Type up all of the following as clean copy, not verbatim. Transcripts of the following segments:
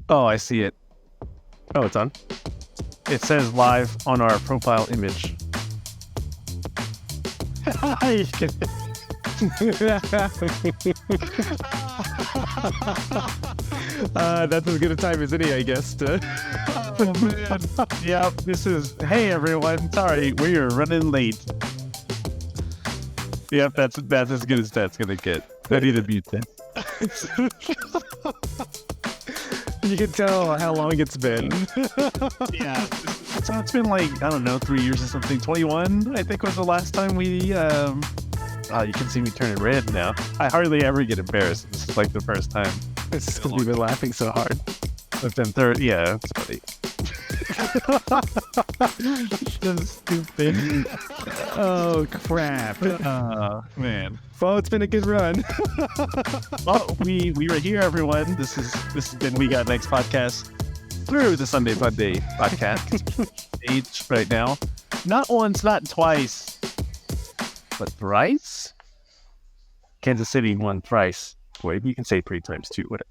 Oh, I see it. Oh, it's on. It says live on our profile image. That's as good a time as any, I guess. Oh, man. Yeah, this is. Hey, everyone. Sorry, we are running late. Yep, that's as good as that's gonna get. I need to mute that. You can tell how long it's been. Yeah. So it's been like, I don't know, 3 years or something. 21, I think, was the last time we. Oh, you can see me turning red now. I hardly ever get embarrassed. This is like the first time. It's just because we've been laughing so hard. I've been third. Yeah, it's funny. So stupid. Oh, crap. Oh, man. Well, it's been a good run. Well, we were here, everyone. This has been We Got Next podcast through the Sunday Fun Day podcast stage right now. Not once, not twice, but thrice. Kansas City won thrice. Boy, you can say 3 times too. Whatever.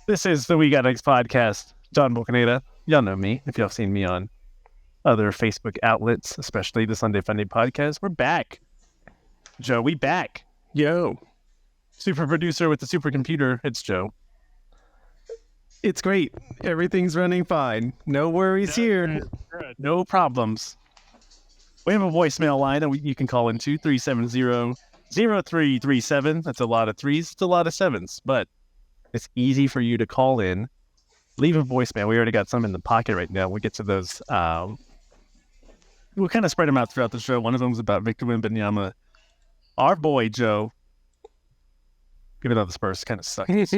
This is the We Got Next podcast. John Bocaneda. Y'all know me if y'all seen me on other Facebook outlets, especially the Sunday Fun Day podcast. We're back. Joe, we back. Yo. Super producer with the supercomputer. It's Joe. It's great. Everything's running fine. No worries here. No problems. We have a voicemail line that you can call into 370-0337. That's a lot of threes. It's a lot of sevens, but it's easy for you to call in. Leave a voicemail. We already got some in the pocket right now. We'll get to those. We'll kind of spread them out throughout the show. One of them is about Victor Wembanyama. Our boy, Joe. Even though the Spurs kind of suck. That's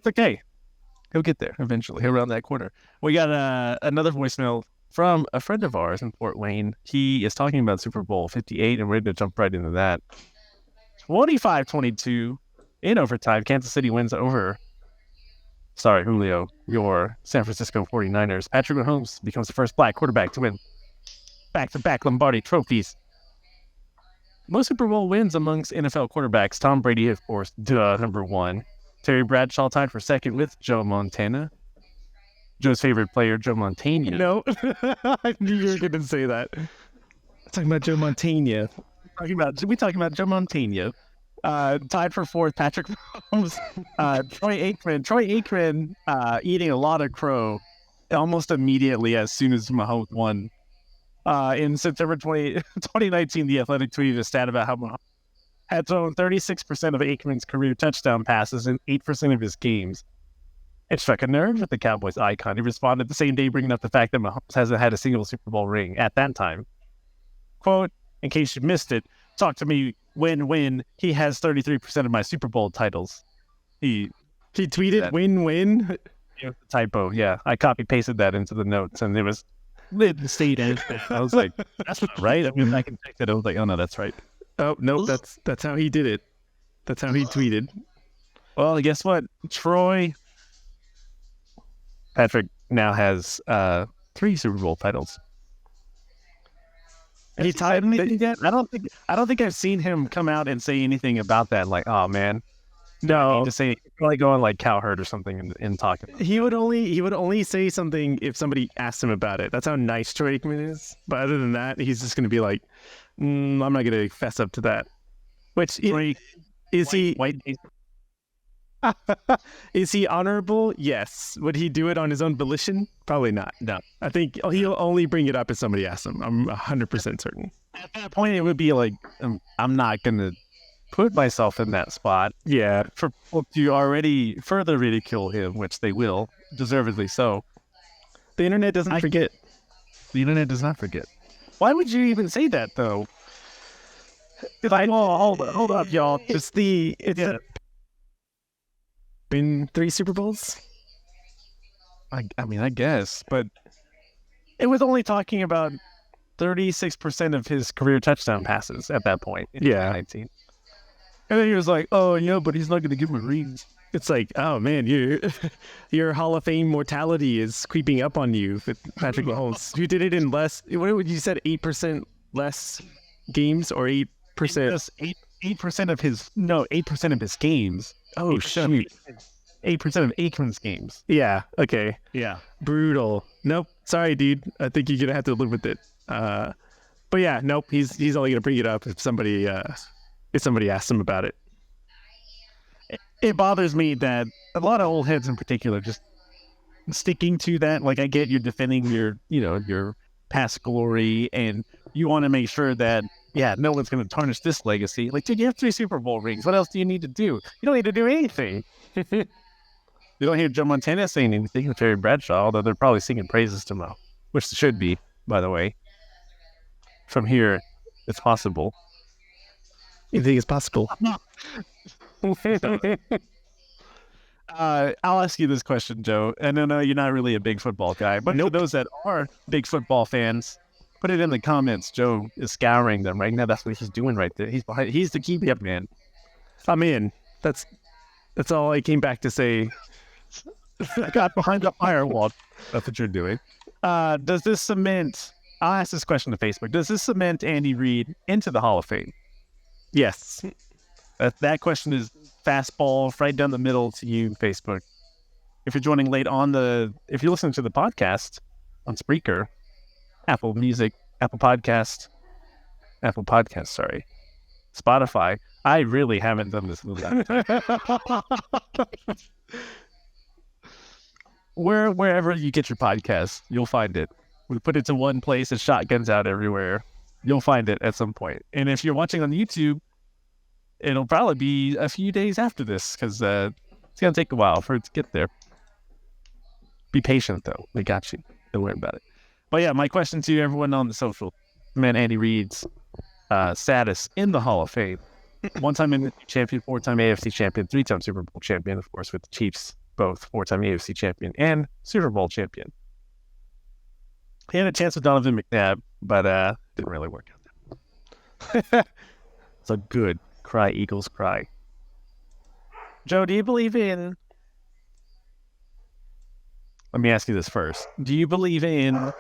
okay. He'll get there eventually. He'll round that corner. We got another voicemail from a friend of ours in Fort Wayne. He is talking about Super Bowl 58, and we're going to jump right into that. 25-22 in overtime. Kansas City wins over, Julio, your San Francisco 49ers. Patrick Mahomes becomes the first black quarterback to win back-to-back Lombardi trophies. Most Super Bowl wins amongst NFL quarterbacks. Tom Brady, of course, number one. Terry Bradshaw tied for second with Joe Montana. Joe's favorite player, Joe Montana. No, I knew you were going to say that. I'm talking about Joe Montana. We talking about Joe Montana. Tied for fourth, Patrick Mahomes. Troy Aikman eating a lot of crow almost immediately as soon as Mahomes won. In September 2019, The Athletic tweeted a stat about how Mahomes had thrown 36% of Aikman's career touchdown passes in 8% of his games. It struck a nerve with the Cowboys icon. He responded the same day, bringing up the fact that Mahomes hasn't had a single Super Bowl ring at that time. Quote, in case you missed it, talk to me when he has 33% of my Super Bowl titles. He tweeted win-win? It was a typo, yeah. I copy-pasted that into the notes, and it was the state as I was like, that's not right. I mean, I can check that. I was like, oh, no, that's right. Oh, no, that's how he did it. That's how he tweeted. Well, guess what? Patrick now has 3 Super Bowl titles. He tied anything yet? I don't think I've seen him come out and say anything about that. Like, oh man, no. Just say probably going like Cowherd or something and talking. He would only say something if somebody asked him about it. That's how nice Troy Aikman is. But other than that, he's just going to be like, I'm not going to fess up to that. Which is he? Is he honorable? Yes. Would he do it on his own volition? Probably not. No. I think he'll only bring it up if somebody asks him. I'm 100% certain. At that point, it would be like, I'm not going to put myself in that spot. Yeah. For people to already further ridicule him, which they will, deservedly so. The internet doesn't forget. The internet does not forget. Why would you even say that, though? Hold up, y'all. It's been 3 Super Bowls? I mean, I guess, but it was only talking about 36% of his career touchdown passes at that point. In 2019. And then he was like, oh, yeah, but he's not going to give him a ring. It's like, oh, man, your Hall of Fame mortality is creeping up on you with Patrick Mahomes. You did it in less, what would you said, 8% less games or 8%? 8% of his games. Oh, shoot. 8% of Aikman's games. Yeah. Okay. Yeah. Brutal. Nope. Sorry, dude. I think you're gonna have to live with it. But yeah, nope. He's only gonna bring it up if somebody asks him about it. It bothers me that a lot of old heads in particular just sticking to that. Like, I get you're defending your past glory, and you want to make sure that, no one's going to tarnish this legacy. Like, dude, you have 3 Super Bowl rings. What else do you need to do? You don't need to do anything. You don't hear Joe Montana saying anything with Terry Bradshaw, although they're probably singing praises to Mo, which they should be, by the way. From here, it's possible. You think it's possible? I'll ask you this question, Joe. And I know you're not really a big football guy, but for those that are big football fans, put it in the comments. Joe is scouring them right now. That's what he's doing right there. He's the keep up man. I'm in. That's all I came back to say. I got behind the firewall. That's what you're doing. Does this cement? I'll ask this question to Facebook. Does this cement Andy Reid into the Hall of Fame? Yes. That question is fastball right down the middle to you, Facebook. If you're joining late if you're listening to the podcast on Spreaker, Apple Podcast, Spotify. I really haven't done this in a time. Wherever you get your podcast, you'll find it. We put it to one place and shotguns out everywhere. You'll find it at some point. And if you're watching on YouTube, it'll probably be a few days after this, because it's going to take a while for it to get there. Be patient, though. We got you. Don't worry about it. But yeah, my question to everyone on the social, man, Andy Reid's status in the Hall of Fame. 1-time NFC champion, 4-time AFC champion, 3-time Super Bowl champion, of course, with the Chiefs, both 4-time AFC champion and Super Bowl champion. He had a chance with Donovan McNabb, but didn't really work out. So good. Cry, Eagles, cry. Joe, do you believe in... Let me ask you this first. Do you believe in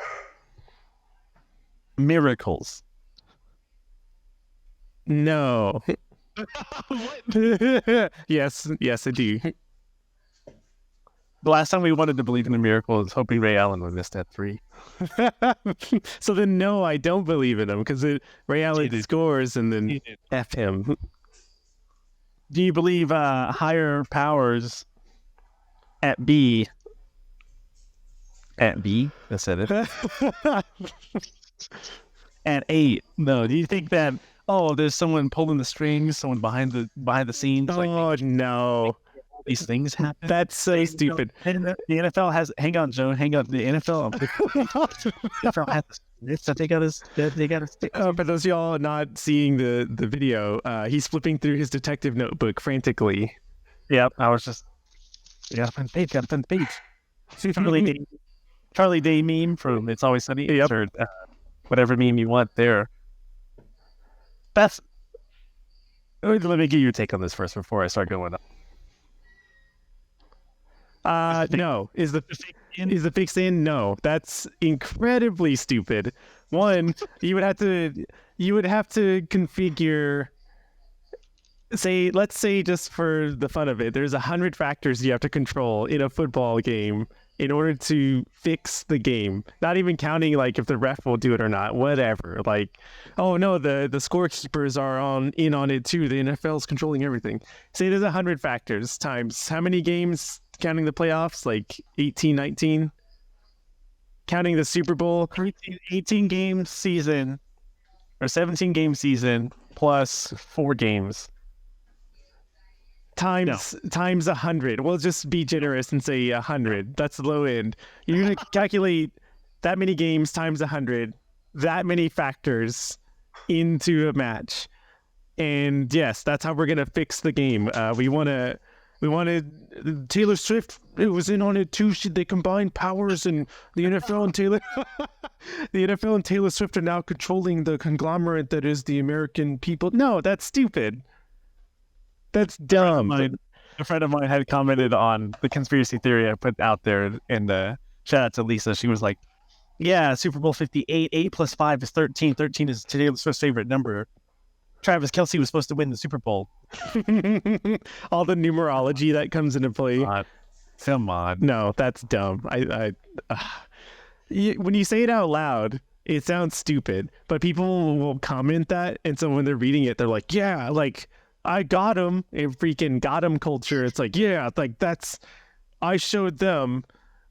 miracles? No. Yes, I do. The last time we wanted to believe in a miracle was hoping Ray Allen would miss that 3. So then, no, I don't believe in him, because Ray Allen scores and then F him. Do you believe higher powers at B? At B? I said it. At 8. No. Do you think that, there's someone pulling the strings, someone behind the scenes? Oh, no. These things happen. That's so stupid. The NFL has. Hang on, Joe. Hang on. The NFL. has that they got to. For those of y'all not seeing the video, he's flipping through his detective notebook frantically. Yep. I was just. Gotta find the page. Charlie Day meme from It's Always Sunny. Yep. Or whatever meme you want there. Let me get your take on this first before I start going up. No. Is the fix in? No. That's incredibly stupid. One, you would have to configure, let's say just for the fun of it, there's 100 factors you have to control in a football game in order to fix the game. Not even counting like if the ref will do it or not, whatever. Like, oh no, the scorekeepers are in on it too. The NFL's controlling everything. Say there's 100 factors times how many games counting the playoffs? Like 18, 19? Counting the Super Bowl? 18 game season or 17 game season plus 4 games. Times 100. We'll just be generous and say 100. That's the low end. You're going to calculate that many games times 100, that many factors into a match. And yes, that's how we're going to fix the game. We wanted Taylor Swift. It was in on it too. They combined powers, and the NFL and Taylor Swift are now controlling the conglomerate that is the American people. No, that's stupid. That's dumb. A friend of mine had commented on the conspiracy theory I put out there, and shout out to Lisa. She was like, yeah, Super Bowl 58, 8 plus 5 is 13. 13 is Taylor Swift's favorite number. Travis Kelce was supposed to win the Super Bowl. All the numerology that comes into play. Come on. No, that's dumb. When you say it out loud, it sounds stupid, but people will comment that, and so when they're reading it, they're like, "Yeah, like I got him," and freaking got him culture. It's like, yeah, like that's I showed them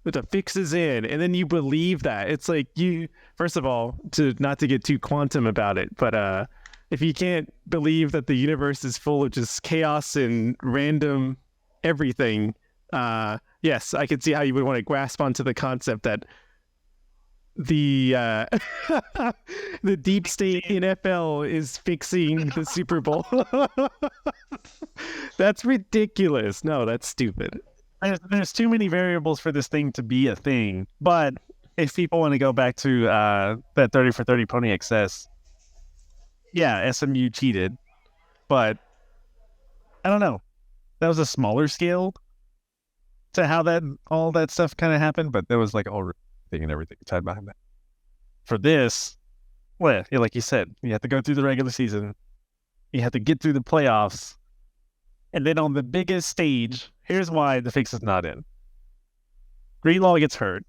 with the fixes in, and then you believe that. It's like you, first of all, to not to get too quantum about it, but if you can't believe that the universe is full of just chaos and random everything, yes, I could see how you would want to grasp onto the concept that the the deep state NFL is fixing the Super Bowl. That's ridiculous. No, that's stupid. There's too many variables for this thing to be a thing. But if people want to go back to that 30 for 30 Pony Excess, yeah, SMU cheated, but I don't know. That was a smaller scale to how all that stuff kind of happened, but there was like all and everything tied behind that. For this, well, yeah, like you said, you have to go through the regular season, you have to get through the playoffs, and then on the biggest stage, here's why the fix is not in. Greenlaw gets hurt,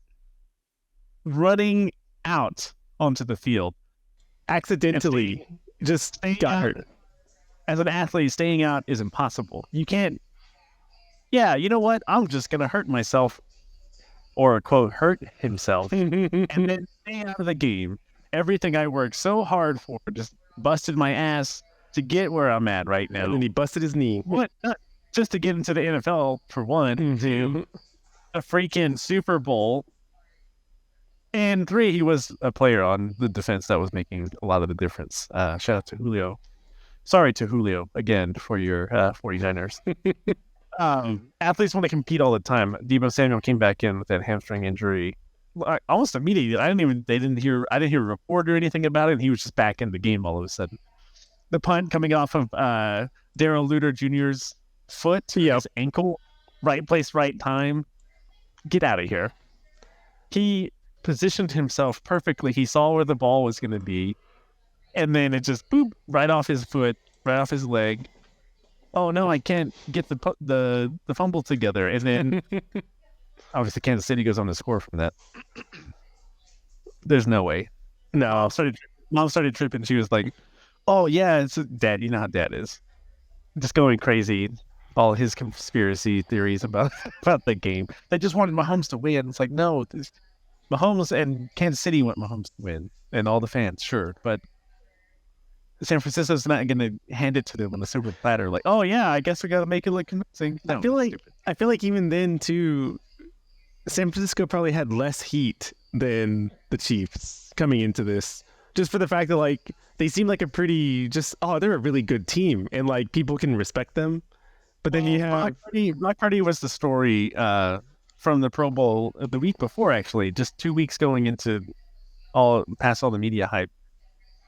running out onto the field, accidentally just got hurt. As an athlete, staying out is impossible. You can't. Yeah, you know what? I'm just gonna hurt myself. Or, quote, hurt himself, and then stay out of the game. Everything I worked so hard for, just busted my ass to get where I'm at right now. And he busted his knee. What? Just to get into the NFL, for one. 2, a freaking Super Bowl. And 3, he was a player on the defense that was making a lot of the difference. Shout out to Julio. Sorry to Julio, again, for your 49ers. Athletes want to compete all the time. Deebo Samuel came back in with that hamstring injury almost immediately. I didn't hear a report or anything about it. And he was just back in the game all of a sudden. The punt coming off of Daryl Luter Jr.'s foot, his ankle, right place, right time. Get out of here. He positioned himself perfectly. He saw where the ball was going to be, and then it just boop right off his foot, right off his leg. Oh no, I can't get the fumble together, and then obviously Kansas City goes on to score from that. There's no way. No, Mom started tripping. She was like, "Oh yeah, it's Dad. You know how Dad is, just going crazy. All his conspiracy theories about the game. They just wanted Mahomes to win. It's like no, Mahomes and Kansas City want Mahomes to win, and all the fans, sure, but." San Francisco's not going to hand it to them on a silver platter. Like, oh yeah, I guess we got to make it look convincing. No, I feel like even then too, San Francisco probably had less heat than the Chiefs coming into this, just for the fact that like they seem like a pretty they're a really good team and like people can respect them. But then you have Brock Purdy was the story from the Pro Bowl the week before, actually, just 2 weeks going into past all the media hype.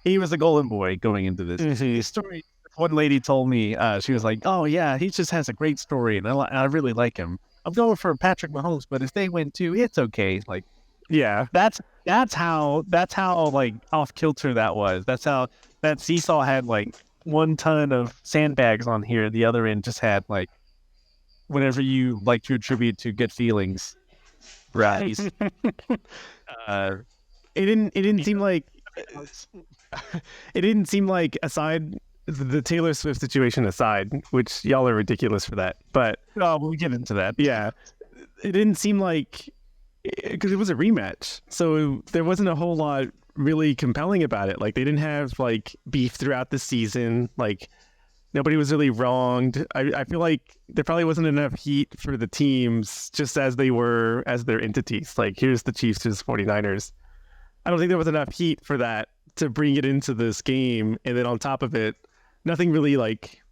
He was the golden boy going into this story. One lady told me, she was like, "Oh yeah, he just has a great story, and I really like him. I'm going for Patrick Mahomes, but if they win too, it's okay." Like, yeah, that's how like off kilter that was. That's how that seesaw had like 1 ton of sandbags on here. The other end just had like whatever you like to attribute to good feelings. Right. It didn't seem like. It didn't seem like, aside the Taylor Swift situation aside, which y'all are ridiculous for that, but we'll get into that. Yeah, it didn't seem like, because it was a rematch, so there wasn't a whole lot really compelling about it. Like they didn't have like beef throughout the season. Like nobody was really wronged. I feel like there probably wasn't enough heat for the teams just as their entities. Like here's the Chiefs, here's the 49ers. I don't think there was enough heat for that to bring it into this game. And then on top of it, nothing really like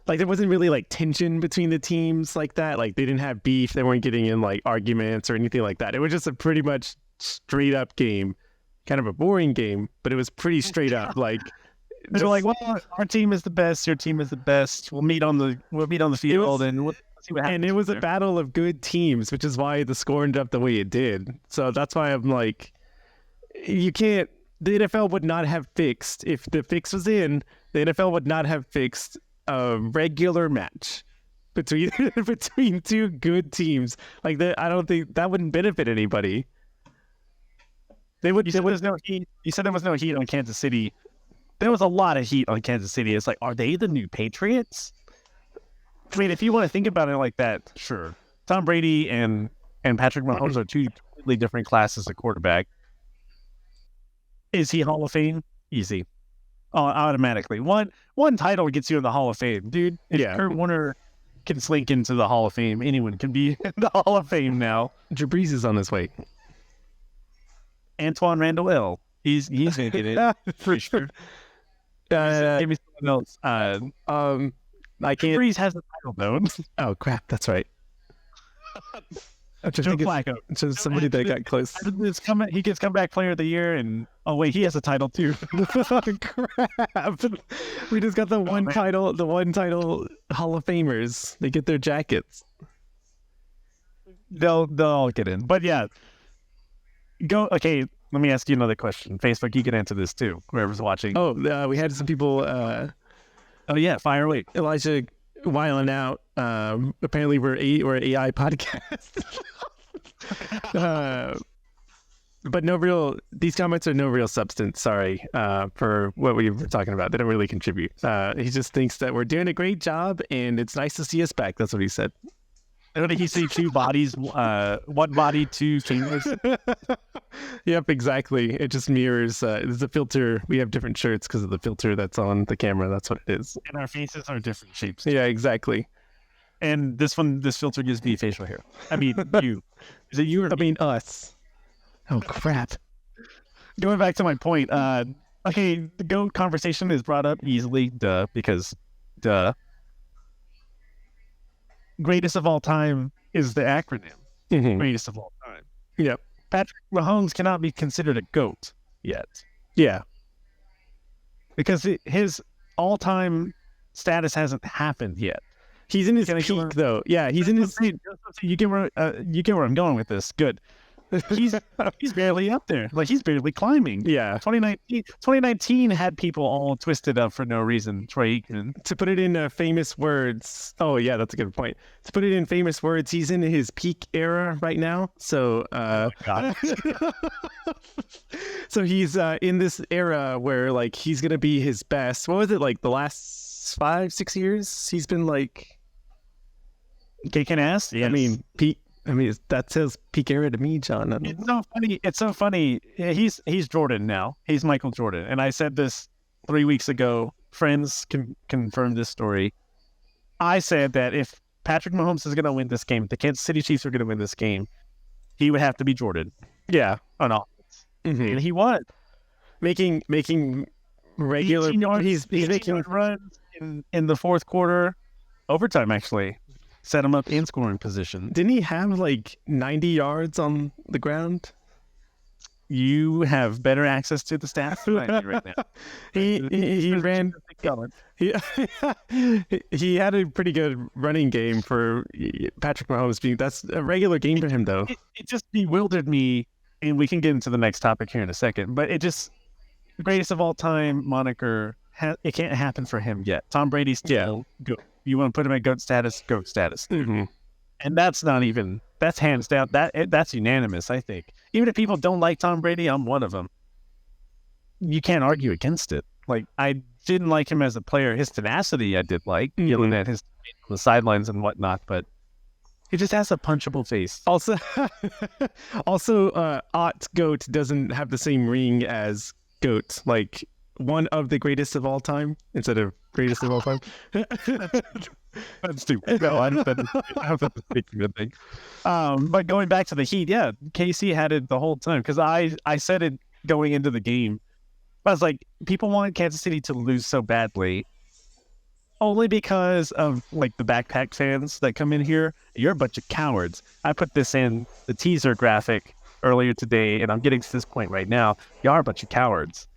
there wasn't really like tension between the teams like that. Like they didn't have beef. They weren't getting in like arguments or anything like that. It was just a pretty much straight up game, kind of a boring game, but it was pretty straight up. Like they're like, well, our team is the best. Your team is the best. We'll meet on the field and we'll see what happens. And it was a battle of good teams, which is why the score ended up the way it did. So that's why I'm like, the NFL would not have fixed, if the fix was in, the NFL would not have fixed a regular match between between two good teams. Like that, I don't think that wouldn't benefit anybody. They would. You said there's no heat. You said there was no heat on Kansas City. There was a lot of heat on Kansas City. It's like, are they the new Patriots? I mean, if you want to think about it like that, sure. Tom Brady and Patrick Mahomes are two completely different classes of quarterback. Is he Hall of Fame? Easy. Automatically. One title gets you in the Hall of Fame, dude. If Kurt Warner can slink into the Hall of Fame, anyone can be in the Hall of Fame now. Drew Brees is on his way. Antoine Randall L. He's gonna get it for sure. Give me someone else. I can't. Brees has the title though. Oh crap! That's right. Joe Flacco. Just somebody that got close. He gets comeback player of the year, and oh wait, he has a title too. Crap! We just got the one title. The one title Hall of Famers. They get their jackets. They'll all get in. But yeah, go. Okay, let me ask you another question. Facebook, you can answer this too. Whoever's watching. Oh, we had some people. Oh yeah, fire away. Elijah wiling out. Apparently we're an AI podcast. But these comments are no real substance. Sorry for what we were talking about. They don't really contribute. He just thinks that we're doing a great job and it's nice to see us back. That's what he said. What did he say? Two bodies, one body, two chambers. Yep, exactly. It just mirrors. There's a filter. We have different shirts because of the filter that's on the camera. That's what it is. And our faces are different shapes. Yeah, exactly. And this filter gives me facial hair. I mean, you. Is it you or I mean, us. Oh, crap. Going back to my point. Okay, the GOAT conversation is brought up easily. Because greatest of all time is the acronym. Mm-hmm. Greatest of all time. Yep. Patrick Mahomes cannot be considered a GOAT yet. Yeah. Because his all-time status hasn't happened yet. He's in his peak, though. Yeah, he's in his... You get where I'm going with this. Good. He's barely up there. Like, he's barely climbing. Yeah. 2019 had people all twisted up for no reason. Troy Aikman. To put it in famous words. Oh, yeah, that's a good point. To put it in famous words, he's in his peak era right now. So, God. So he's in this era where, like, he's going to be his best. What was it, like, the last 5-6 years? He's been, like... Kicking ass? Yes. I mean, peak. I mean, that says peak era to me, John. It's so funny. He's Jordan now. He's Michael Jordan. And I said this 3 weeks ago. Friends can confirm this story. I said that if Patrick Mahomes is going to win this game, the Kansas City Chiefs are going to win this game, he would have to be Jordan. Yeah. On offense. Mm-hmm. And he was. Making regular... He's making runs in the fourth quarter. Overtime, actually. Set him up in scoring position. Didn't he have like 90 yards on the ground? You have better access to the stats than I do right now. He ran. He had a pretty good running game for Patrick Mahomes. That's a regular game for him, though. It just bewildered me, and we can get into the next topic here in a second. But it just the greatest of all time moniker. It can't happen for him yet. Tom Brady's still good. You want to put him at GOAT status? GOAT status. Mm-hmm. And that's hands down. That's unanimous, I think. Even if people don't like Tom Brady, I'm one of them. You can't argue against it. Like, I didn't like him as a player. His tenacity I did like, yelling at his on the sidelines and whatnot, but he just has a punchable face. Also, GOAT doesn't have the same ring as GOAT. Like, one of the greatest of all time instead of greatest of all time. That's stupid. No, I don't think that's a good thing. But going back to the Heat, yeah, KC had it the whole time because I said it going into the game. I was like, people want Kansas City to lose so badly only because of like the backpack fans that come in here. You're a bunch of cowards. I put this in the teaser graphic earlier today, and I'm getting to this point right now. You are a bunch of cowards.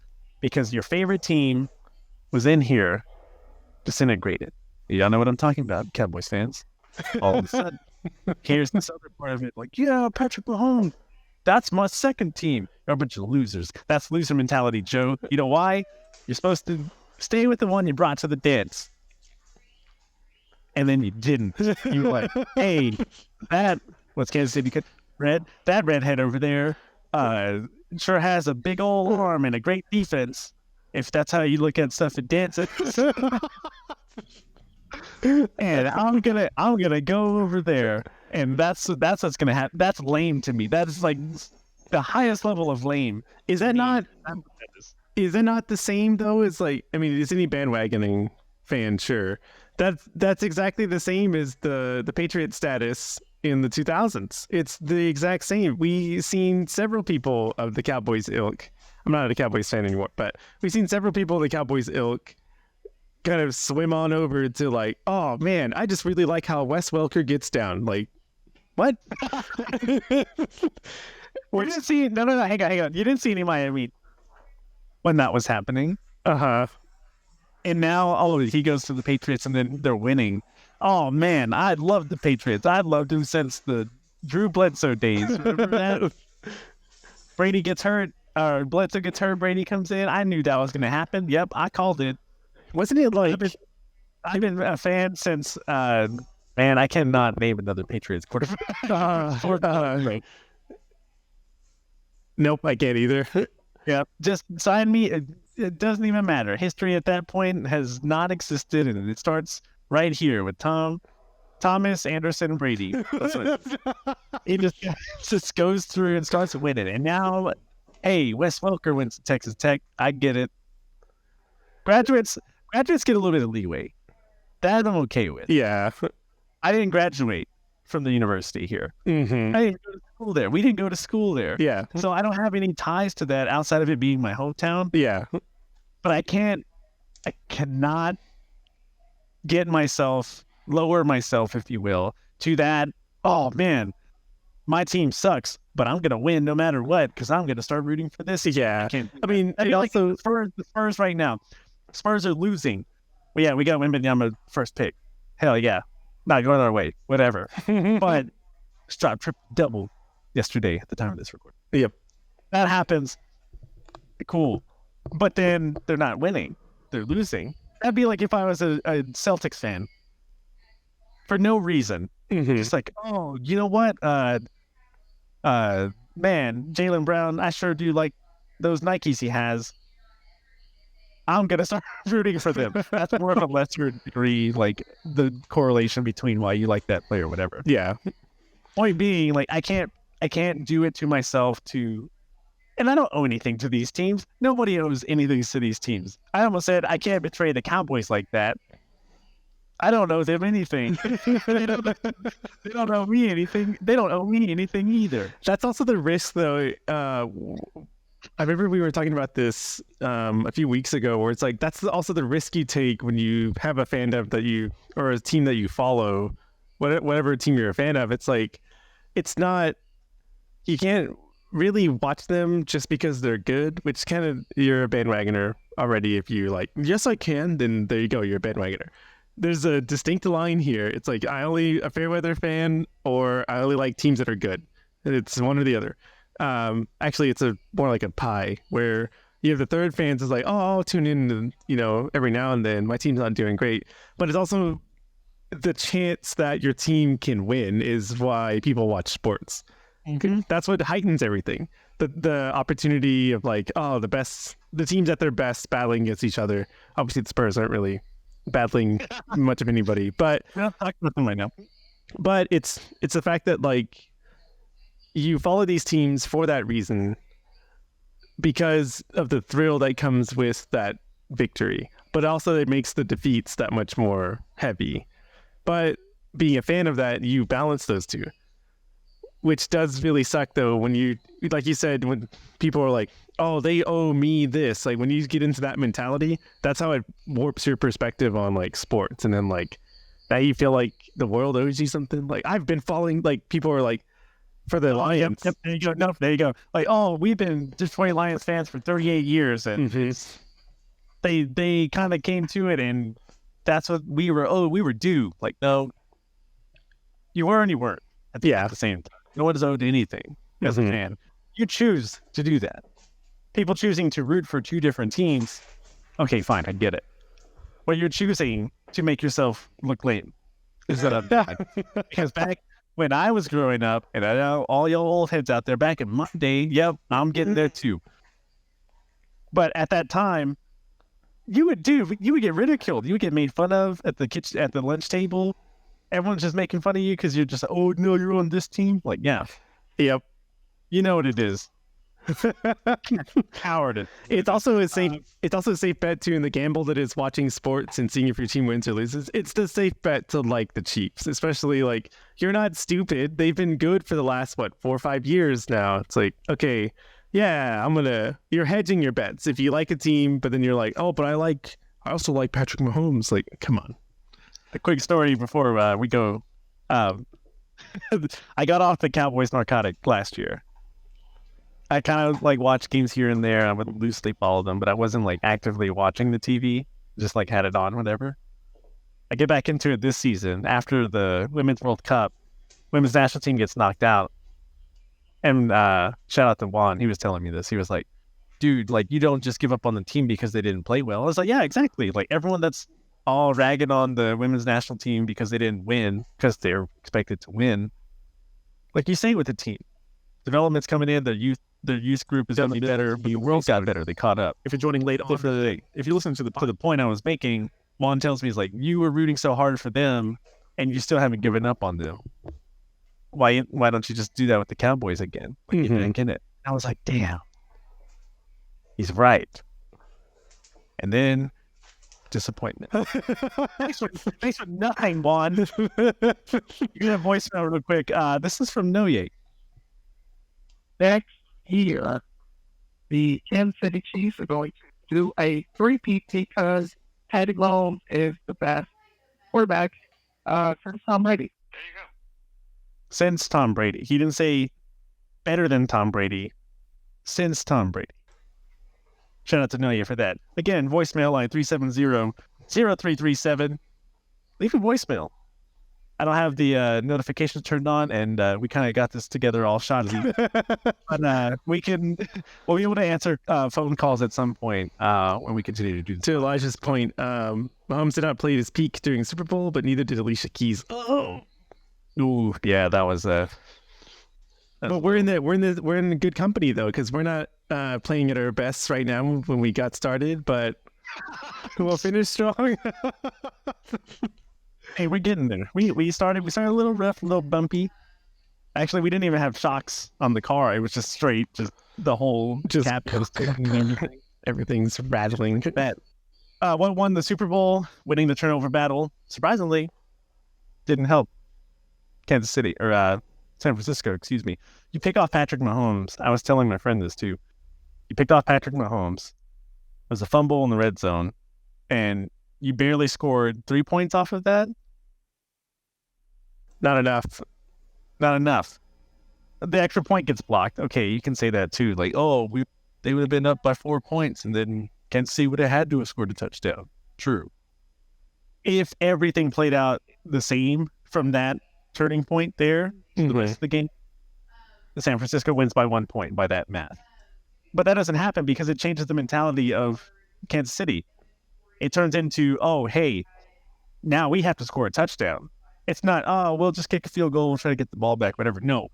Because your favorite team was in here, disintegrated. Y'all know what I'm talking about, Cowboys fans. All of a sudden, here's this other part of it. Like, yeah, Patrick Mahomes, that's my second team. You're a bunch of losers. That's loser mentality, Joe. You know why? You're supposed to stay with the one you brought to the dance. and then you didn't. You were like, hey, what's Kansas City? That redhead over there sure has a big old arm and a great defense. If that's how you look at stuff in dancing. And I'm gonna go over there, and that's what's gonna happen. That's lame to me. That is like the highest level of lame. Is that not? Is that not the same though? It's like, I mean, is any bandwagoning fan sure? That's exactly the same as the Patriot status in the 2000s. It's the exact same. We seen several people of the Cowboys ilk. I'm not a Cowboys fan anymore, but we've seen several people of the Cowboys ilk kind of swim on over to like, oh man, I just really like how Wes Welker gets down. Like, what? You didn't see no, hang on. You didn't see any Miami when that was happening. And now he goes to the Patriots and then they're winning. Oh man, I love the Patriots. I loved him since the Drew Bledsoe days. Remember that? Brady gets hurt, or Bledsoe gets hurt, Brady comes in. I knew that was gonna happen. Yep, I called it. Wasn't it like I've been a fan since man, I cannot name another Patriots quarterback. Nope, I can't either. Yeah, just sign me. It doesn't even matter. History at that point has not existed, and it starts right here with Thomas Anderson Brady. That's what he just goes through and starts winning. And now, hey, Wes Welker went to Texas Tech. I get it. Graduates get a little bit of leeway. That I'm okay with. Yeah. I didn't graduate from the university here. Mm-hmm. I didn't go to school there. We didn't go to school there. Yeah. So I don't have any ties to that outside of it being my hometown. Yeah. But I cannot lower myself, if you will, to that, oh man, my team sucks, but I'm going to win no matter what because I'm going to start rooting for this. Yeah. I mean, also, the Spurs right now, Spurs are losing. Well, yeah, we got Wembanyama first pick. Hell yeah. Not going our way. Whatever. But dropped triple-double yesterday at the time of this recording. Yep. That happens. Cool. But then they're not winning. They're losing. That'd be like if I was a Celtics fan. For no reason. Mm-hmm. Just like, oh, you know what? Man, Jaylen Brown, I sure do like those Nikes he has. I'm going to start rooting for them. That's more of a lesser degree, like the correlation between why you like that player or whatever. Yeah. Point being, like, I can't do it to myself and I don't owe anything to these teams. Nobody owes anything to these teams. I almost said I can't betray the Cowboys like that. I don't owe them anything. They don't owe me anything. They don't owe me anything either. That's also the risk, though. I remember we were talking about this a few weeks ago, where it's like that's also the risk you take when you have a fandom or a team that you follow, whatever team you're a fan of. It's like it's not, you can't really watch them just because they're good, which kind of, you're a bandwagoner already. If you like, yes, I can, then there you go, you're a bandwagoner. There's a distinct line here. It's like I only a fair weather fan, or I only like teams that are good. It's one or the other. Actually, it's more like a pie where you have the third fans is like, oh, I'll tune in, every now and then. My team's not doing great, but it's also the chance that your team can win is why people watch sports. Mm-hmm. That's what heightens everything. The opportunity of like, oh, the teams at their best battling against each other. Obviously, the Spurs aren't really battling much of anybody, but I'm talking about them right now. But it's the fact that like you follow these teams for that reason, because of the thrill that comes with that victory, but also it makes the defeats that much more heavy. But being a fan of that, you balance those two, which does really suck though when you, like you said, when people are like, oh, they owe me this. Like when you get into that mentality, that's how it warps your perspective on like sports. And then like now you feel like the world owes you something. Like I've been following, like people are like, for the Lions. Yep, there you go. No, there you go. Like, oh, we've been Detroit Lions fans for 38 years, and they kind of came to it, and that's what we were. Oh, we were due. Like, no, you were and you weren't. At the same time, no one is owed anything as a fan. You choose to do that. People choosing to root for two different teams. Okay, fine, I get it. But you're choosing to make yourself look lame. is that I'm bad. Because back when I was growing up, and I know all y'all old heads out there, back in my day, yep, I'm getting there too. But at that time, you would get ridiculed. You would get made fun of at the kitchen, at the lunch table. Everyone's just making fun of you because you're just, oh no, you're on this team. Like, yeah, Yep. you know what it is. Cowardice. It's also a safe. It's also a safe bet too in the gamble that is watching sports and seeing if your team wins or loses. It's the safe bet to like the Chiefs, especially like you're not stupid. They've been good for the last 4 or 5 years now. It's like, okay, yeah, you're hedging your bets if you like a team, but then you're like, oh, but I also like Patrick Mahomes. Like, come on. A quick story before we go. I got off the Cowboys narcotic last year. I kind of like watched games here and there. I would loosely follow them, but I wasn't like actively watching the TV. Just like had it on, whatever. I get back into it this season after the Women's World Cup. Women's national team gets knocked out. And shout out to Juan. He was telling me this. He was like, dude, like you don't just give up on the team because they didn't play well. I was like, yeah, exactly. Like everyone that's all ragging on the women's national team because they didn't win, because they're expected to win. Like you say with the team. Development's coming in, their youth group is getting better, but the world got better. They caught up. If you're joining late on, if you listen to the point I was making, Juan tells me, he's like, you were rooting so hard for them, and you still haven't given up on them. Why don't you just do that with the Cowboys again? Like, you didn't get it. I was like, damn. He's right. And then, disappointment. Thanks for nothing, Juan. You're going to voicemail real quick. This is from Noye. Next year, the Kansas City Chiefs are going to do a three-peat because Patrick Mahomes is the best quarterback since Tom Brady. there you go. Since Tom Brady. He didn't say better than Tom Brady. Since Tom Brady. Shout out to Noye for that. Again, voicemail line 370-0337. Leave a voicemail. I don't have the notifications turned on, and we kind of got this together all shoddy. But we'll be able to answer phone calls at some point when we continue to do this. To Elijah's point, Mahomes did not play at his peak during the Super Bowl, but neither did Alicia Keys. Oh, ooh, yeah, that was but we're in good company though, because we're not playing at our best right now when we got started, but we'll finish strong. Hey, we're getting there. We started a little rough, a little bumpy. Actually, we didn't even have shocks on the car. It was just straight, just the whole cap was everything. Everything's rattling. That what won the Super Bowl, winning the turnover battle, surprisingly, didn't help Kansas City or San Francisco. Excuse me. You pick off Patrick Mahomes. I was telling my friend this too. You picked off Patrick Mahomes. It was a fumble in the red zone, and you barely scored 3 points off of that. Not enough. Not enough. The extra point gets blocked. Okay, you can say that too. Like, oh, they would have been up by 4 points, and then Kansas City would have had to have scored a touchdown. True. If everything played out the same from that turning point there to the rest of the game, the San Francisco wins by 1 point by that math. But that doesn't happen because it changes the mentality of Kansas City. It turns into, oh, hey, now we have to score a touchdown. It's not, oh, we'll just kick a field goal and try to get the ball back, whatever. No,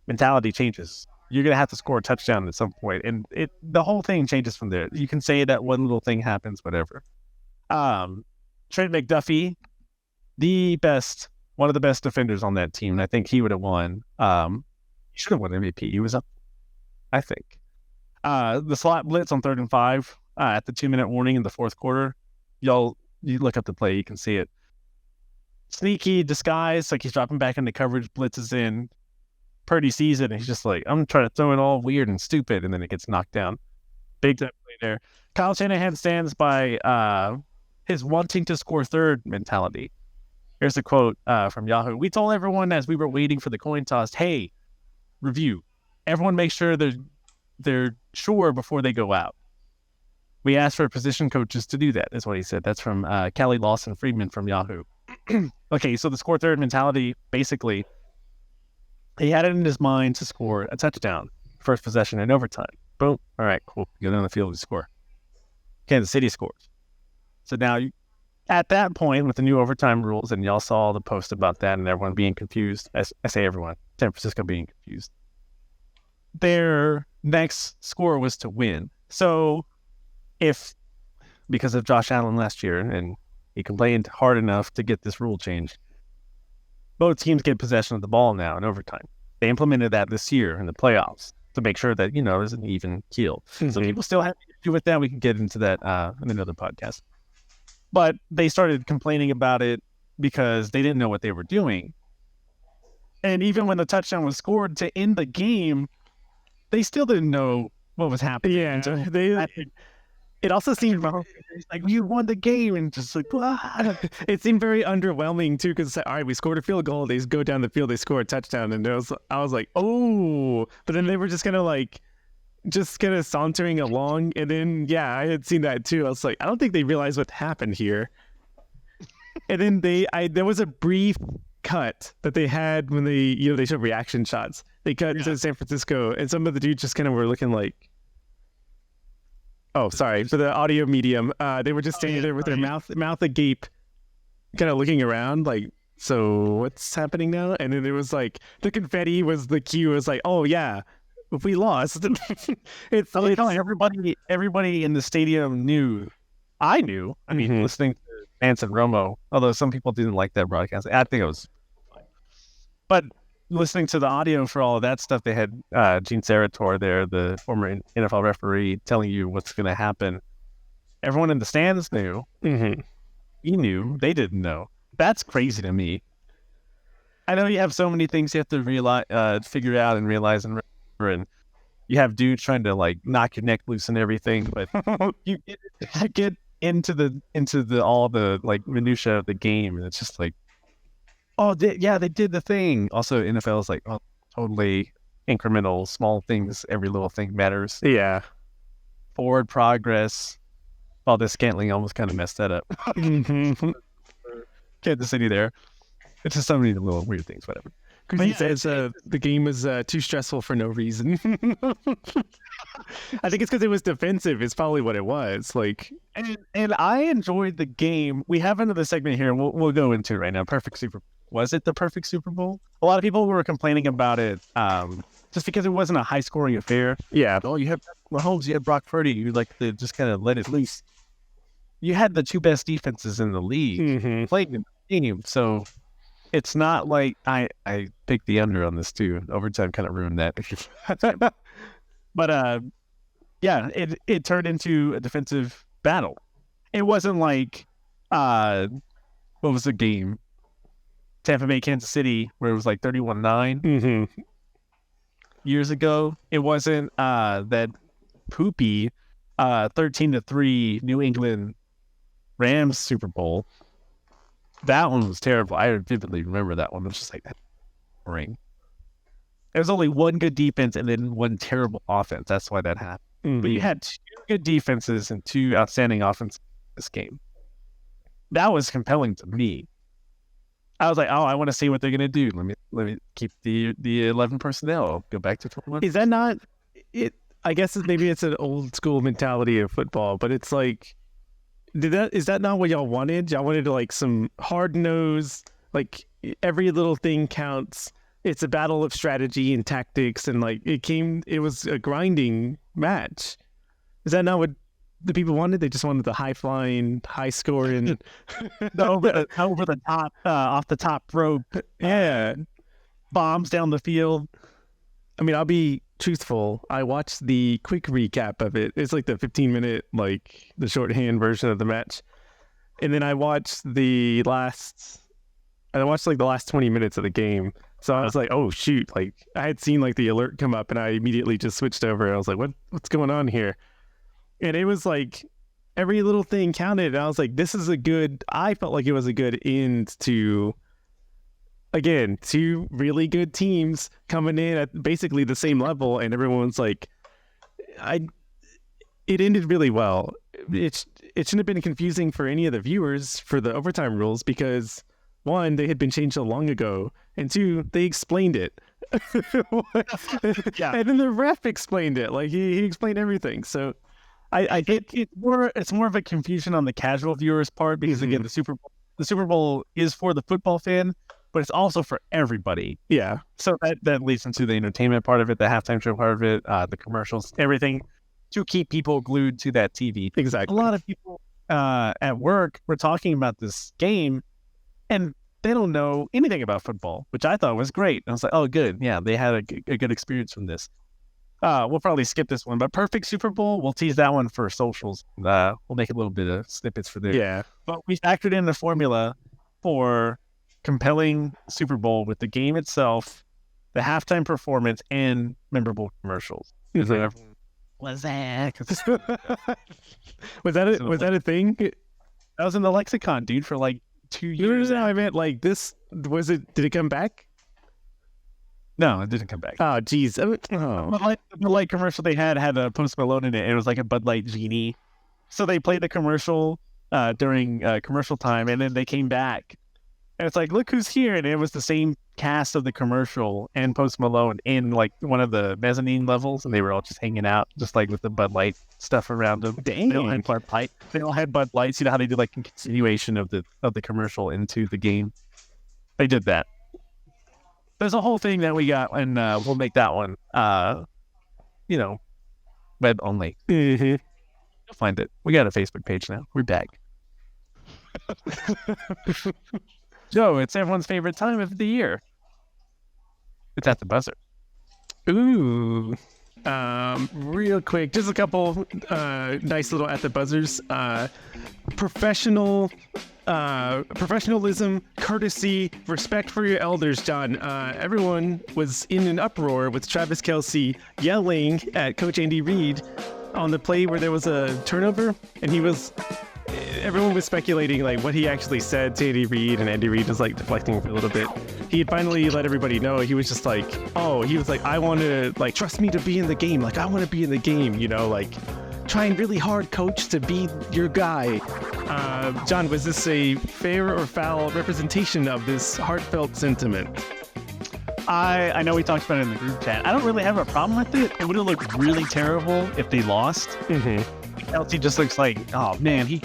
mentality changes. You're going to have to score a touchdown at some point. And the whole thing changes from there. You can say that one little thing happens, whatever. Trent McDuffie, one of the best defenders on that team. And I think he would have won. He should have won MVP. He was up, I think. The slot blitz on 3rd and 5 at the 2-minute warning in the fourth quarter. You look up the play, you can see it. Sneaky disguise, like he's dropping back into coverage, blitzes in. Purdy sees it, and he's just like, I'm trying to throw it all weird and stupid, and then it gets knocked down. Big time play there. Kyle Shanahan stands by his wanting to score third mentality. Here's a quote from Yahoo. We told everyone as we were waiting for the coin toss, hey, review. Everyone make sure they're sure before they go out. We asked for position coaches to do that, is what he said. That's from Callie Lawson-Friedman from Yahoo. Okay, so the score third mentality, basically, he had it in his mind to score a touchdown, first possession in overtime. Boom. All right, cool. You go down the field and score. Kansas City scores. So now at that point, with the new overtime rules, and y'all saw the post about that and everyone being confused, I say everyone, San Francisco being confused, their next score was to win. So because of Josh Allen last year, and he complained hard enough to get this rule changed, both teams get possession of the ball now in overtime. They implemented that this year in the playoffs to make sure that, there's an even keel. Mm-hmm. So people still have to do with that. We can get into that in another podcast. But they started complaining about it because they didn't know what they were doing. And even when the touchdown was scored to end the game, they still didn't know what was happening. Yeah, it also seemed like you won the game, and just like, it seemed very underwhelming too. Because all right, we scored a field goal. They go down the field, they score a touchdown, and I was like, oh. But then they were just kind of sauntering along, and then I had seen that too. I was like, I don't think they realized what happened here. And then there was a brief cut that they had when they showed reaction shots. They cut to San Francisco, and some of the dudes just kind of were looking like, oh, sorry, for the audio medium, they were just standing there with their mouth agape, kind of looking around like, so what's happening now? And then it was like the confetti was the cue. It was like, oh yeah, if we lost, everybody in the stadium knew. I knew. I mean, listening to Vance and Romo, although some people didn't like that broadcast. I think it was fine. But listening to the audio for all of that stuff, they had Gene Sarator there, the former NFL referee, telling you what's going to happen. Everyone in the stands knew. Mm-hmm. He knew. They didn't know. That's crazy to me. I know you have so many things you have to realize, figure out and realize, and you have dudes trying to like knock your neck loose and everything, but you get into the all the like minutia of the game, and it's just like, oh, they did the thing. Also, NFL is like, oh, totally incremental, small things. Every little thing matters. Yeah. Forward progress. This Scantling almost kind of messed that up. Kansas City there. It's just so many little weird things, whatever. He says the game was too stressful for no reason. I think it's because it was defensive. It's probably what it was. Like, and I enjoyed the game. We have another segment here, and we'll go into it right now. Was it the perfect Super Bowl? A lot of people were complaining about it just because it wasn't a high-scoring affair. Yeah. Oh, you have Mahomes, you had Brock Purdy. You like to just kind of let it loose. You had the two best defenses in the league playing in the game, so it's not like I picked the under on this too. Overtime kind of ruined that. But it turned into a defensive battle. It wasn't like what was the game? Tampa Bay, Kansas City, where it was like 31-9 years ago. It wasn't that poopy 13-3 New England Rams Super Bowl. That one was terrible. I vividly remember that one. It was just like boring. There was only one good defense and then one terrible offense. That's why that happened. But you had two good defenses and two outstanding offenses in this game. That was compelling to me. I was like, oh, I want to see what they're gonna do. Let me keep the 11 personnel. Go back to 21. Is that not it? I guess maybe it's an old school mentality of football, but it's like, is that not what y'all wanted? Y'all wanted like some hard nose, like every little thing counts. It's a battle of strategy and tactics, and like it was a grinding match. Is that not what the people wanted? They just wanted the high flying, high scoring, over the top, off the top rope, bombs down the field. I mean, I'll be truthful. I watched the quick recap of it. It's like the 15-minute, like the shorthand version of the match, and then I watched the last 20 minutes of the game. So I was like, oh shoot! Like I had seen like the alert come up, and I immediately just switched over. I was like, what's going on here? And it was like every little thing counted. And I was like, I felt like it was a good end to, again, two really good teams coming in at basically the same level. And everyone's like, it ended really well. It shouldn't have been confusing for any of the viewers for the overtime rules because, one, they had been changed so long ago, and two, they explained it. And then the ref explained it. Like he explained everything. So I think it's more of a confusion on the casual viewer's part because again, the Super Bowl is for the football fan, but it's also for everybody. Yeah. So that leads into the entertainment part of it, the halftime show part of it, the commercials, everything to keep people glued to that TV. Exactly. A lot of people at work were talking about this game, and they don't know anything about football, which I thought was great. I was like, oh, good. Yeah, they had a good experience from this. We'll probably skip this one, but Perfect Super Bowl, we'll tease that one for socials. We'll make a little bit of snippets for there. Yeah. But we factored in the formula for compelling Super Bowl with the game itself, the halftime performance, and memorable commercials. Was that? Was that a thing? That was in the lexicon, dude, for like 2 years. No, I meant like this. Was it? Did it come back? No, it didn't come back. Oh, geez. Oh. The Bud Light commercial they had a Post Malone in it. It was like a Bud Light genie. So they played the commercial during commercial time, and then they came back. And it's like, look who's here. And it was the same cast of the commercial and Post Malone in like one of the mezzanine levels. And they were all just hanging out, just like with the Bud Light stuff around them. Dang. They all had Bud Light. They all had Bud Lights. You know how they do like a continuation of the commercial into the game? They did that. There's a whole thing that we got, and we'll make that one, web only. Mm-hmm. You'll find it. We got a Facebook page now. We're back. Joe, it's everyone's favorite time of the year. It's at the buzzer. Ooh. Real quick, just a couple nice little at the buzzers. Professionalism, courtesy, respect for your elders, John. Everyone was in an uproar with Travis Kelce yelling at Coach Andy Reid on the play where there was a turnover, and everyone was speculating like what he actually said to Andy Reid, and Andy Reid was like deflecting for a little bit. He had finally let everybody know. He was just like, I want to like trust me to be in the game. Like I want to be in the game, like trying really hard, coach, to be your guy. John, was this a fair or foul representation of this heartfelt sentiment? I know we talked about it in the group chat. I don't really have a problem with it. It would have looked really terrible if they lost. Kelce just looks like, oh man, he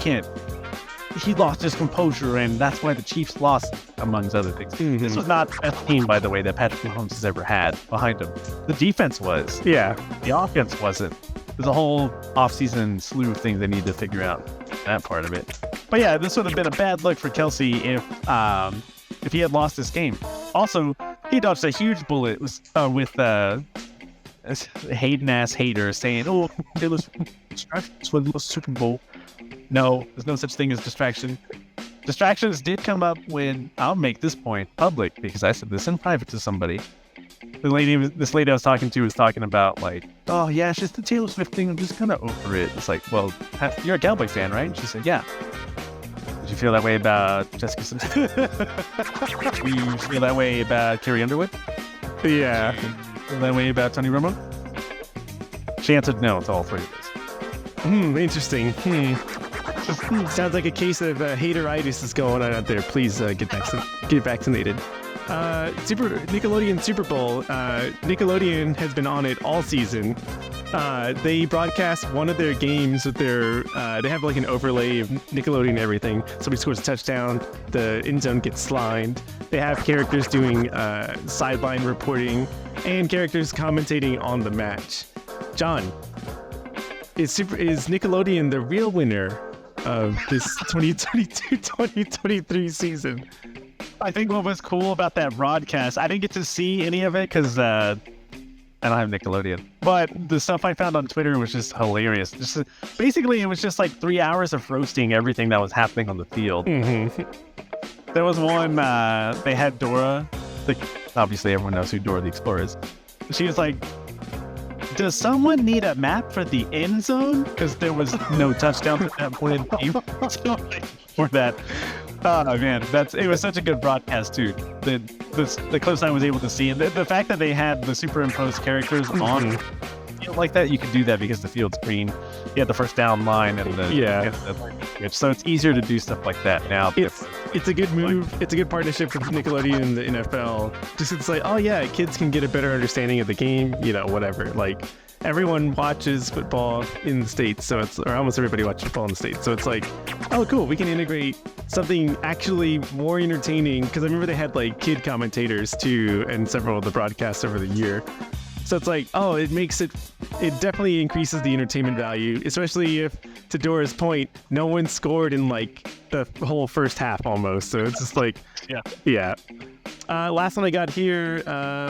lost his composure, and that's why the Chiefs lost, amongst other things. This was not the best team, by the way, that Patrick Mahomes has ever had behind him. The defense was. Yeah. The offense wasn't. There's a whole offseason slew of things they need to figure out, that part of it. But yeah, this would have been a bad look for Kelce if he had lost this game. Also, he dodged a huge bullet with Hayden-ass hater saying, oh, Taylor Swift distractions for the Super Bowl. No, there's no such thing as distraction. Distractions did come up when, I'll make this point public because I said this in private to somebody. This lady I was talking to was talking about like, oh yeah, it's just the Taylor Swift thing. I'm just kind of over it. It's like, well, you're a Cowboy fan, right? She said, yeah. Did you feel that way about Jessica Simpson? Did you feel that way about Carrie Underwood? Yeah. Feel that way about Tony Romo? She answered no to all three of those. Interesting. Sounds like a case of hateritis is going on out there. Please get vaccinated. Nickelodeon Super Bowl. Nickelodeon has been on it all season. They broadcast one of their games with their. They have like an overlay of Nickelodeon everything. Somebody scores a touchdown, the end zone gets slimed. They have characters doing sideline reporting and characters commentating on the match. John, is Nickelodeon the real winner of this 2022-2023 season? I think what was cool about that broadcast, I didn't get to see any of it because I don't have Nickelodeon. But the stuff I found on Twitter was just hilarious. Basically, it was just like 3 hours of roasting everything that was happening on the field. There was one, they had Dora. Obviously, everyone knows who Dora the Explorer is. She was like, does someone need a map for the end zone? Because there was no touchdown at that point in the game. So, for that. Oh man, it was such a good broadcast too. The clips I was able to see, and the fact that they had the superimposed characters on field like that, you could do that because the field's green. You had the first down line and so it's easier to do stuff like that now. It's a good move. It's a good partnership for Nickelodeon and the NFL. Just it's like, oh yeah, kids can get a better understanding of the game. Whatever. Like everyone watches football in the States, so or almost everybody watches football in the States. So it's like, oh, cool, we can integrate something actually more entertaining. Because I remember they had like kid commentators too, and several of the broadcasts over the year. So it's like, oh, it definitely increases the entertainment value, especially if, to Dora's point, no one scored in like the whole first half almost. So it's just like, yeah. Last one I got here,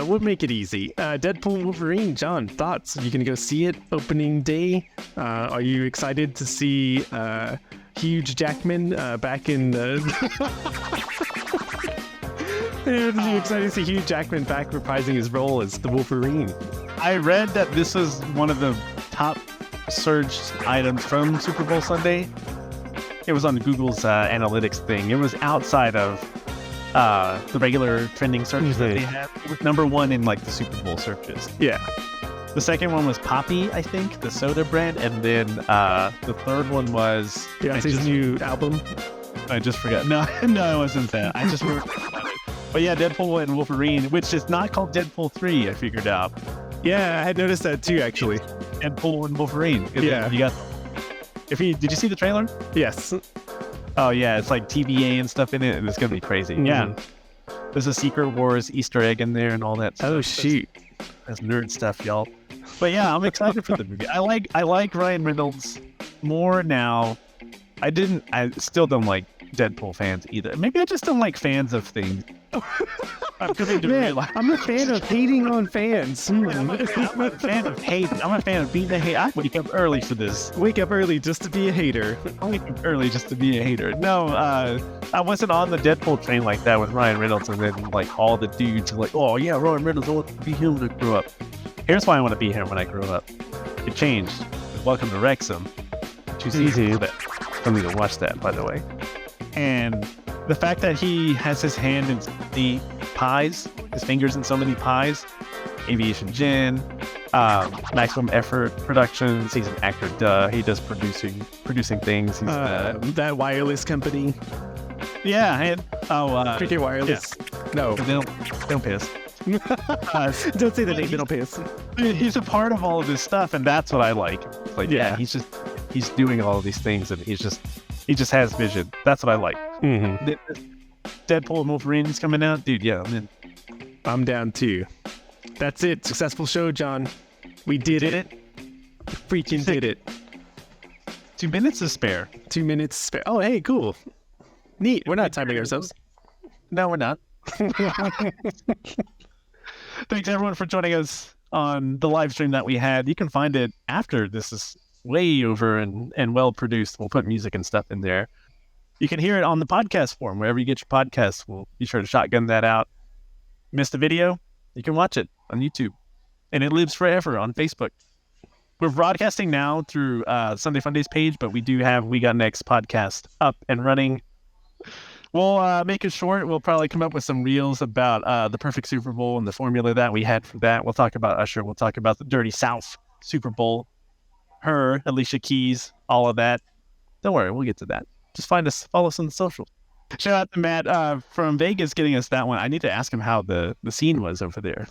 we'll make it easy. Deadpool and Wolverine, John, thoughts? Are you going to go see it opening day? Are you excited to see Hugh Jackman back in the... Are you excited to see Hugh Jackman back reprising his role as the Wolverine? I read that this is one of the top searched items from Super Bowl Sunday. It was on Google's analytics thing. It was outside of the regular trending searches that they have. It was number one in like the Super Bowl searches. Yeah. The second one was Poppy, I think, the soda brand, and then the third one was Beyonce's new album. I just forgot. No, it wasn't that. I just remember about it. But yeah, Deadpool and Wolverine, which is not called Deadpool 3, I figured out. Yeah, I had noticed that too, actually. Deadpool and Wolverine. Yeah. You got. Did you see the trailer? Yes. Oh yeah, it's like TVA and stuff in it, and it's gonna be crazy. Yeah. There's a Secret Wars Easter egg in there and all that stuff. Oh shoot. That's nerd stuff, y'all. But yeah, I'm excited for the movie. I like Ryan Reynolds more now. I still don't like Deadpool fans either. Maybe I just don't like fans of things. I'm coming to realize. I'm a fan of hating on fans. I'm a fan of hate. I'm a fan of being a hate. I wake up early for this. Wake up early just to be a hater. I wake up early just to be a hater. No, I wasn't on the Deadpool train like that with Ryan Reynolds, and then like all the dudes are like, oh yeah, Ryan Reynolds, I want to be him when I grow up. Here's why I want to be him when I grow up. It changed. Welcome to Wrexham. 2 seasons of it. I need to watch that, by the way. And the fact that he has his hand in the pies, his fingers in so many pies, Aviation Gin, Maximum Effort Productions, he's an actor, he does producing things. He's, that wireless company. Yeah, and Cricket Wireless. Yeah. No. Don't piss. Don't say the name, it'll piss. He's a part of all of this stuff, and that's what I like. Like, yeah, he's doing all of these things, and he just has vision. That's what I like. Mm-hmm. Deadpool and Wolverine's coming out, dude. Yeah, I'm in. I'm down too. That's it. Successful show, John. We did it. Freaking did it. 2 minutes to spare. 2 minutes spare. Oh, hey, cool. Neat. We're not timing ourselves. No, we're not. Thanks everyone for joining us on the live stream that we had. You can find it after this is way over and well produced. We'll put music and stuff in there. You can hear it on the podcast form wherever you get your podcasts. We'll be sure to shotgun that out. Missed a video? You can watch it on YouTube, and it lives forever on Facebook. We're broadcasting now through Sunday Fundays page, but we do have We Got Next podcast up and running. We'll make it short. We'll probably come up with some reels about the perfect Super Bowl and the formula that we had for that. We'll talk about Usher. We'll talk about the Dirty South Super Bowl. Her, Alicia Keys, all of that. Don't worry, we'll get to that. Just follow us on the social. Shout out to Matt from Vegas getting us that one. I need to ask him how the scene was over there.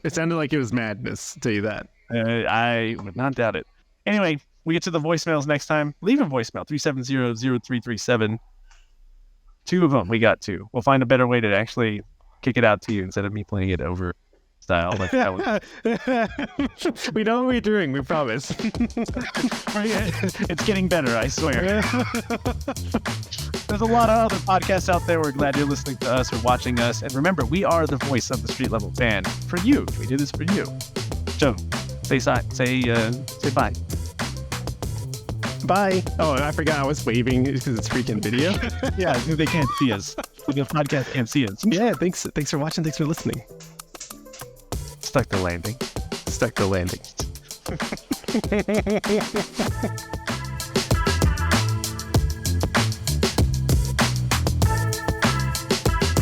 It sounded like it was madness, I'll tell you that. I would not doubt it. Anyway, we get to the voicemails next time. Leave a voicemail, 370-0337. 2 of them, we got 2. We'll find a better way to actually kick it out to you instead of me playing it over style. Like that We know what we're doing, we promise. It's getting better, I swear. There's a lot of other podcasts out there. We're glad you're listening to us or watching us. And remember, we are the voice of the street level fan. For you. We do this for you. Joe, say bye. Bye. Oh, I forgot I was waving because it's freaking video. Yeah, they can't see us. The podcast can't see us. Yeah, thanks for watching. Thanks for listening. Stuck the landing.